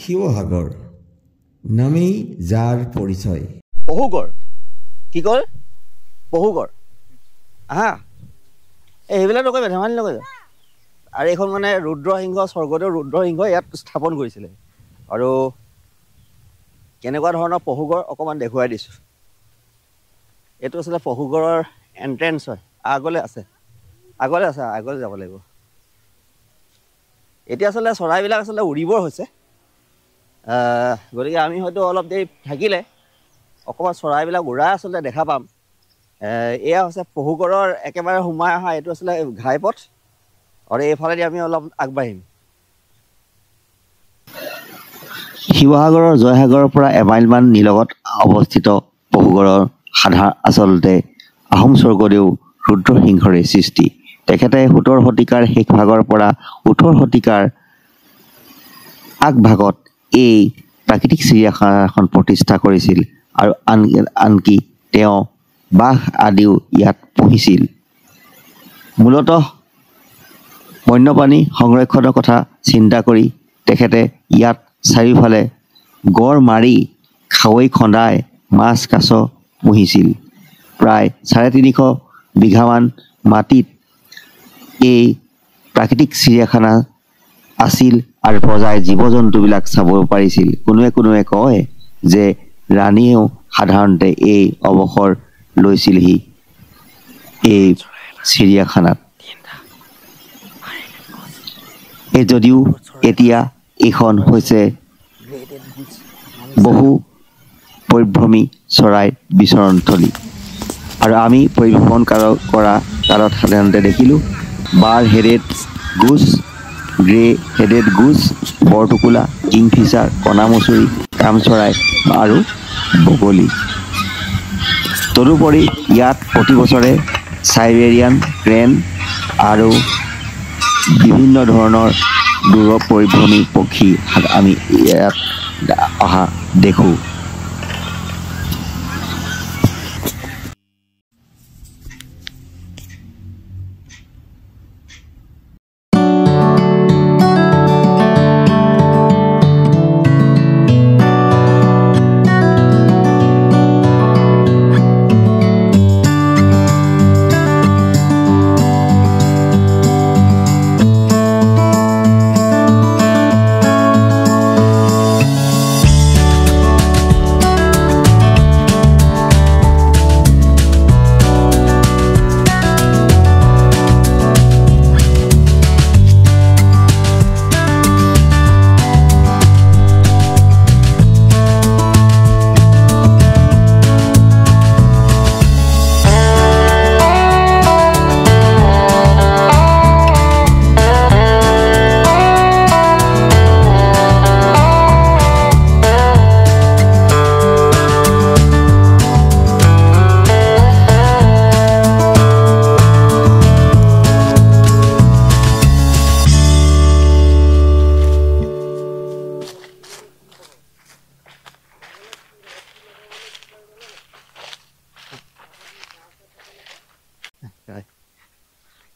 শিৱসাগৰ নামেই যাৰ পৰিচয়। পহুগড় কি কয় পহুগড় আহা এইবিলাক নকৰিবা ধেমালি নকৰিবা। আৰু এইখন মানে ৰুদ্ৰসিংহ স্বৰ্গদেউ ৰুদ্ৰসিংহ ইয়াত স্থাপন কৰিছিলে। আৰু কেনেকুৱা ধৰণৰ পহুগড় অকণমান দেখুৱাই দিছোঁ। এইটো আচলতে পহুগড়ৰ এণ্ট্ৰেঞ্চ হয়। আগলৈ আছে আগলৈ যাব লাগিব। এতিয়া আচলতে চৰাইবিলাক আচলতে উৰিবৰ হৈছে। গতিকে আমি হয়তো অলপ দেৰি থাকিলে অকণমান চৰাইবিলাক উৰাই আচলতে দেখা পাম। এয়া হৈছে পহুগড়ৰ একেবাৰে সোমাই অহা এইটো আচলতে ঘাইপথ। আৰু এইফালেদি আমি অলপ আগবাঢ়িম। শিৱসাগৰৰ জয়সাগৰৰ পৰা এমাইলমান নিলগত অৱস্থিত পহুগড়ৰ আচলতে আহোম স্বৰ্গদেউ ৰুদ্ৰসিংহৰে সৃষ্টি। তেখেতে 17 শতিকাৰ শেষ ভাগৰ পৰা 18 শতিকাৰ আগভাগত এই প্ৰাকৃতিক চিৰিয়াখানাখন প্ৰতিষ্ঠা কৰিছিল। আৰু আনকি তেওঁ বাঘ আদিও ইয়াত পুহিছিল। মূলতঃ বন্যপ্ৰাণী সংৰক্ষণৰ কথা চিন্তা কৰি তেখেতে ইয়াত চাৰিওফালে গড় মাৰি খাৱৈ খন্দাই মাছ কাছ পুহিছিল। প্ৰায় 350 বিঘামান মাটিত এই প্ৰাকৃতিক চিৰিয়াখানা আছিল আৰু প্ৰজাই জীৱ জন্তুবিলাক চাব পাৰিছিল। কোনোৱে কয় যে ৰাণীয়েও সাধাৰণতে এই অৱসৰ লৈছিলহি এই চিৰিয়াখানাত। যদিও এতিয়া এইখন হৈছে বহু পৰিভ্ৰমী চৰাইৰ বিচৰণথলী। আৰু আমি পৰিভ্ৰমণ কৰা কালত সাধাৰণতে দেখিলোঁ বাৰ হেডেড গুজ, গ্ৰে হেডেড গুজ, বৰটোকোলা, কিংফিচাৰ, কণামুচুৰি, কামচৰাই আৰু বগলী। তদুপৰি ইয়াত প্ৰতি বছৰে চাইবেৰিয়ান ক্ৰেন আৰু বিভিন্ন ধৰণৰ দূৰ পৰিভ্ৰমী পক্ষী আমি ইয়াত অহা দেখোঁ।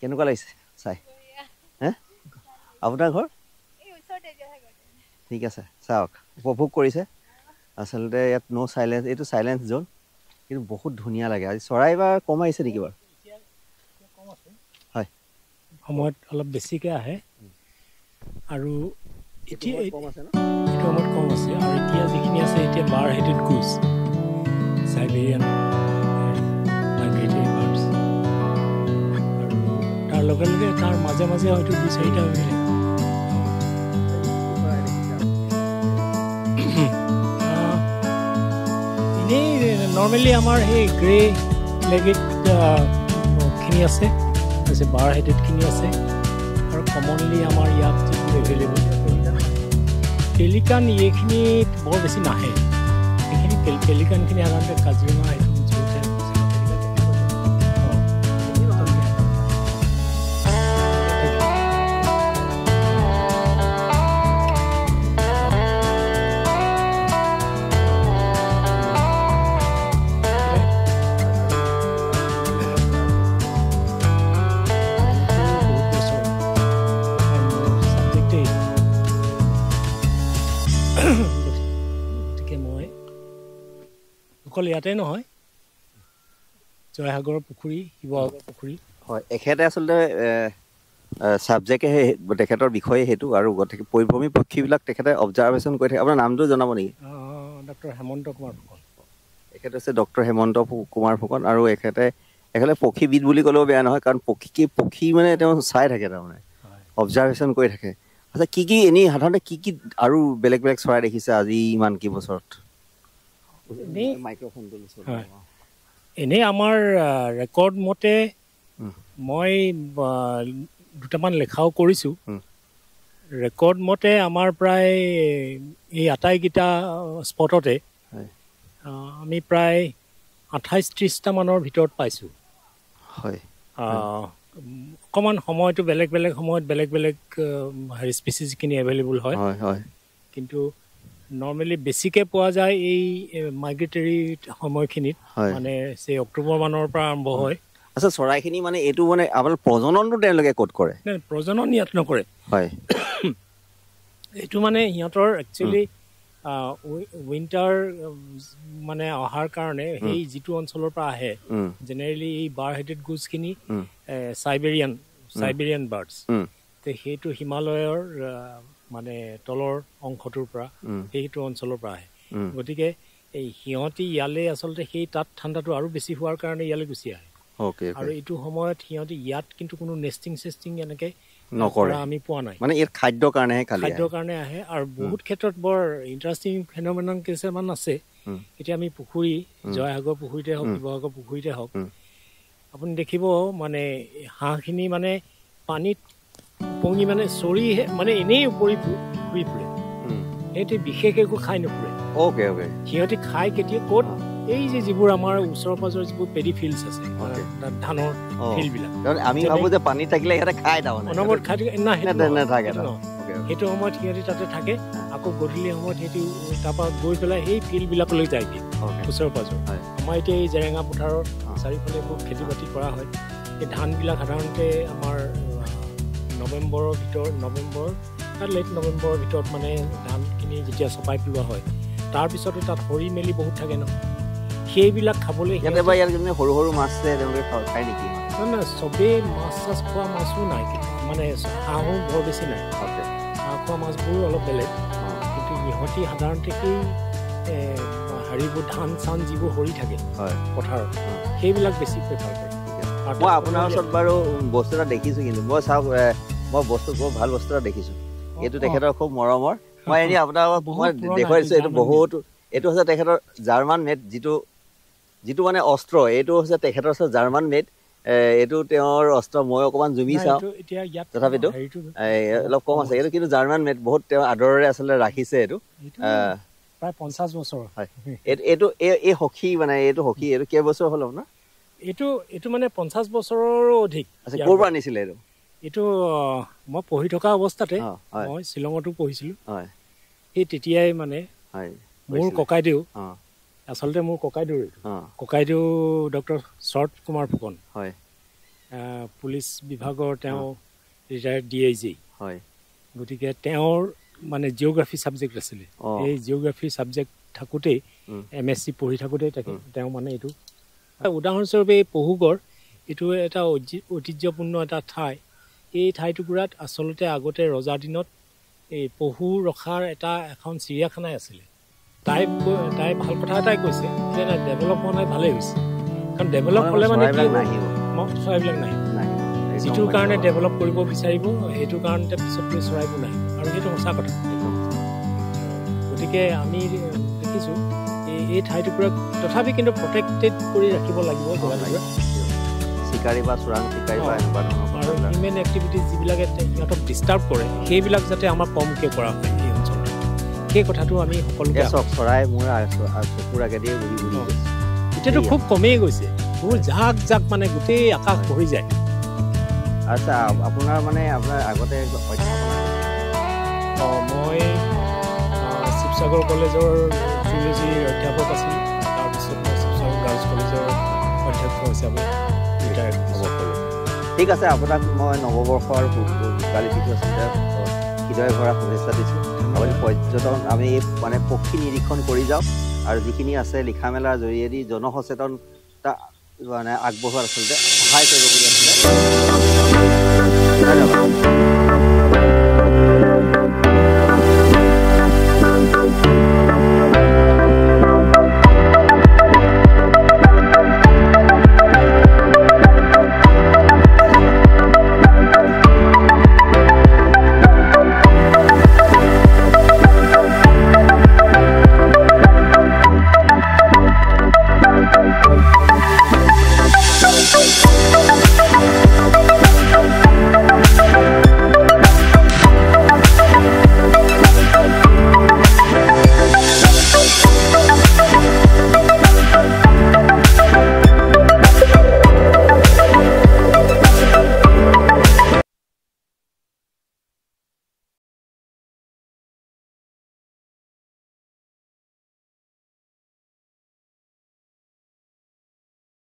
কেনেকুৱা লাগিছে চাই? আপোনাৰ ঘৰ ঠিক আছে, চাওক উপভোগ কৰিছে। আচলতে ইয়াত ন' চাইলেঞ্চ, এইটো চাইলেঞ্চ জ'ন, কিন্তু বহুত ধুনীয়া লাগে। আজি চৰাই বা কম আহিছে নেকি বাৰু? হয়, সময়ত অলপ বেছিকৈ আহে আৰু এতিয়া এইটো সময়ত কম আছে। আৰু এতিয়া যিখিনি আছে এতিয়া বাৰ হেডেড গুজ, চাইবেৰিয়ান মাইগ্ৰেটৰী বাৰ্ডছ। আৰু তাৰ লগে লগে তাৰ মাজে মাজে হয়তো 2-4টা মিলে। এনেই নৰ্মেলি আমাৰ সেই গ্ৰে লেগেড খিনি আছে, তাৰপিছত বাৰ হেডেডখিনি আছে। আৰু কমনলি আমাৰ ইয়াত যিবোৰ এভেইলেবল পেলিকান, এইখিনিত বৰ বেছি নাহে। এইখিনি পেলিকানখিনি সাধাৰণতে কাজিৰঙা সেইটো অঞ্চলতে গতিকে মই অকল ইয়াতে নহয়, জয়সাগৰ পুখুৰী, শিৱসাগৰ পুখুৰী। হয়, এখেতে আচলতে ছাবজেক্টে তেখেতৰ বিষয়ে সেইটো, আৰু গতিকে পৰিভ্ৰমী পক্ষীবিলাক তেখেতে অবজাৰ্ভেশ্যন কৰি থাকে। আপোনাৰ নামটো জনাব নেকি? ডক্টৰ হেমন্ত কুমাৰ ফুকন। এখেত হৈছে ডক্টৰ হেমন্ত কুমাৰ ফুকন, আৰু এখেতে পক্ষীবিদ বুলি ক'লেও বেয়া নহয়, কাৰণ পক্ষী মানে তেওঁ চাই থাকে, তাৰমানে অবজাৰ্ভেশ্যন কৰি থাকে। আচ্ছা, কি এনেই সাধাৰণতে কি আৰু বেলেগ বেলেগ চৰাই দেখিছে আজি ইমান কি বছৰত? এনেই আমাৰ ৰেকৰ্ড মতে মই দুটামান লেখাও কৰিছোঁ। ৰেকৰ্ড মতে আমাৰ প্ৰায় এই আটাইকেইটা স্পটতে আমি প্ৰায় 28-30টা মানৰ ভিতৰত পাইছোঁ। হয়, অকণমান সময়টো বেলেগ বেলেগ সময়ত বেলেগ বেলেগ হেৰি স্পেচিছখিনি এভেইলেবল হয়, কিন্তু নৰ্মেলি বেছিকৈ পোৱা যায় এই মাইগ্ৰেটৰী সময়খিনিত, মানে সেই অক্টোবৰ মানৰ পৰা আৰম্ভ হয়। আচ্ছা, চৰাইখিনি মানে এইটো মানে আপোনাৰ প্ৰজননটো তেওঁলোকে ক'ত কৰে? প্ৰজনন ইয়াত নকৰে। হয়, এইটো মানে সিহঁতৰ একচুৱেলি উইণ্টাৰ মানে অহাৰ কাৰণে সেই যিটো অঞ্চলৰ পৰা আহে, জেনেৰেলি এই বাৰ হেডেড গুজখিনি চাইবেৰিয়ান বাৰ্ডছ, সেইটো হিমালয়ৰ মানে তলৰ অংশটোৰ পৰা সেইটো অঞ্চলৰ পৰা আহে। গতিকে এই সিহঁতি ইয়ালৈ আচলতে সেই তাত ঠাণ্ডাটো আৰু বেছি হোৱাৰ কাৰণে ইয়ালৈ গুচি আহে। আৰু এইটো সময়ত সিহঁতি ইয়াত কিন্তু কোনো নেষ্টিং এনেকৈ নকৰে, আমি পোৱা নাই। মানে ইয়াত খাদ্যৰ কাৰণে আহে। আৰু বহুত ক্ষেত্ৰত বৰ ইণ্টাৰেষ্টিং ফেন'মেনন কিছুমান আছে। এতিয়া আমি পুখুৰী, জয়সাগৰ পুখুৰীতে হওক, শিৱসাগৰ পুখুৰীতে হওক, আপুনি দেখিব মানে হাঁহখিনি মানে পানীত উপঙি মানে চৰি মানে এনেই ঘূৰি ফুৰে। সিহঁতি বিশেষ একো খাই নুফুৰে। সিহঁতি খাই কেতিয়া ক'ত এই যিবোৰ আমাৰ ওচৰৰ পাজৰ যিবোৰ পেডি ফিল্ডছ আছে, ধানৰ ফিল্ডবিলাক, আমি ভাবো যে পানী থাকিলে সিহঁতে খাই, অনবৰত খাই থাকে। সেইটো সময়ত সিহঁতি তাতে থাকে। আকৌ গধূলি সময়ত সিহঁতি তাৰপৰা গৈ পেলাই সেই ফিল্ডবিলাকলৈ যায়গৈ ওচৰৰ পাজৰ। আমাৰ এতিয়া এই জেৰেঙা পথাৰৰ চাৰিওফালে খুব খেতি বাতি কৰা হয়। এই ধানবিলাক সাধাৰণতে আমাৰ নৱেম্বৰ লেট নৱেম্বৰৰ ভিতৰত মানে ধানখিনি যেতিয়া চপাই পেলোৱা হয়, তাৰপিছতো তাত সৰি মেলি বহুত থাকে ন, সেইবিলাক খাবলৈ সৰু সৰু মাছ খাই নেকি? নহয়, চবেই মাছ চাছ খোৱা মাছো নাই, মানে হাঁহো বৰ বেছি নাই। হাঁহ খোৱা মাছবোৰ অলপ বেলেগ, কিন্তু ইহঁতি সাধাৰণতে সেই হেৰিবোৰ ধান চান যিবোৰ সৰি থাকে পথাৰত, সেইবিলাক বেছি প্ৰেফাৰ কৰে। মই আপোনাৰ ওচৰত বাৰু বস্তু এটা দেখিছোঁ, কিন্তু মই চাওক, মই বস্তু বৰ ভাল বস্তু এটা দেখিছোঁ। এইটো তেখেতৰ খুব মৰমৰ। মই এনেই আপোনাক মই দেখুৱাই দিছোঁ। এইটো বহুত, এইটো হৈছে তেখেতৰ জাৰ্মান মেড, যিটো মানে অস্ত্ৰ, এইটো হৈছে তেখেতৰ ওচৰত জাৰ্মান মেড। এইটো তেওঁৰ অস্ত্ৰ। মই অকণমান জুমি চাওঁ, তথাপিতো অলপ কম আছে। এইটো কিন্তু জাৰ্মান মেড, বহুত তেওঁ আদৰেৰে আচলতে ৰাখিছে। এইটো প্ৰায় 50 বছৰ হয়। এইটো এই সখী মানে এইটো কেইবছৰ হ'ল আপোনাৰ? এইটো মানে 50 বছৰৰো অধিক। ক'ৰ পৰা আনিছিলে এইটো? এইটো মই পঢ়ি থকা অৱস্থাতে, মই শ্বিলঙতো পঢ়িছিলোঁ, সেই তেতিয়াই মানে মোৰ ককাইদেউ, আচলতে মোৰ ককাইদেউ ডক্টৰ শৰৎ কুমাৰ ফুকন, পুলিচ বিভাগৰ তেওঁ ৰিটায়াৰ্ড DIG। গতিকে তেওঁৰ মানে জিঅ'গ্ৰাফী ছাবজেক্ট আছিলে। এই জিঅ'গ্ৰাফী ছাবজেক্ট থাকোঁতেই MSc পঢ়ি থাকোঁতেই তেওঁ মানে এইটো উদাহৰণস্বৰূপে এই পহুগড়, এইটো এটা ঐতিহ্যপূৰ্ণ এটা ঠাই। এই ঠাইটুকুৰাত আচলতে আগতে ৰজাৰ দিনত এই পহু ৰখাৰ এখন চিৰিয়াখানাই আছিলে। তাই ভাল কথা এটাই কৈছে যে ডেভেলপ হোৱা নাই, ভালেই হৈছে। কাৰণ ডেভেলপ হ'লে মানে কি চৰাইবিলাক নাহিব, যিটোৰ কাৰণে ডেভেলপ কৰিব বিচাৰিব সেইটো কাৰণতে পিছত গৈ চৰাইবোৰ নাহিব, আৰু সেইটো সঁচা কথা। গতিকে আমি দেখিছোঁ এই ঠাইটুকুৰাক তথাপি কিন্তু প্ৰটেক্টেড কৰি ৰাখিব লাগিব জেগাটুকুৰা। চিকাৰী বা চোৰাং চিকাৰী বা এনেকুৱা ধৰণৰ আৰু হিউমেন এক্টিভিটিজ যিবিলাকে সিহঁতক ডিষ্টাৰ্ব কৰে, সেইবিলাক যাতে আমাৰ কমকৈ কৰা হয় এই অঞ্চলত, সেই কথাটো আমি সকলোকে চৰাই মোৰ চকুৰ আগেদিয়ে ঘূৰি গৈছে। এতিয়াতো খুব কমেই গৈছে, মোৰ জাক মানে গোটেই আকাশ ভৰি যায়। আচ্ছা, আপোনাৰ আগতে মই শিৱসাগৰ কলেজৰ জুলজিৰ অধ্যাপক আছিলোঁ। তাৰপিছত মই শিৱসাগৰ গাৰ্লছ কলেজৰ অধ্যক্ষ হিচাপে ৰিটায়াৰ্ড হ'ব পাৰোঁ। ঠিক আছে, আপোনাক মই নৱবৰ্ষৰ ভোগালী বিহু আচলতে হৃদয় ভৰা শুভেচ্ছা দিছোঁ। আপুনি পৰ্যটন আমি মানে পক্ষী নিৰীক্ষণ কৰি যাওঁ আৰু যিখিনি আছে লিখা মেলাৰ জৰিয়তে জনসচেতনতা মানে আগবঢ়োৱাত আচলতে সহায় কৰিব বুলি আছিলে। ধন্যবাদ।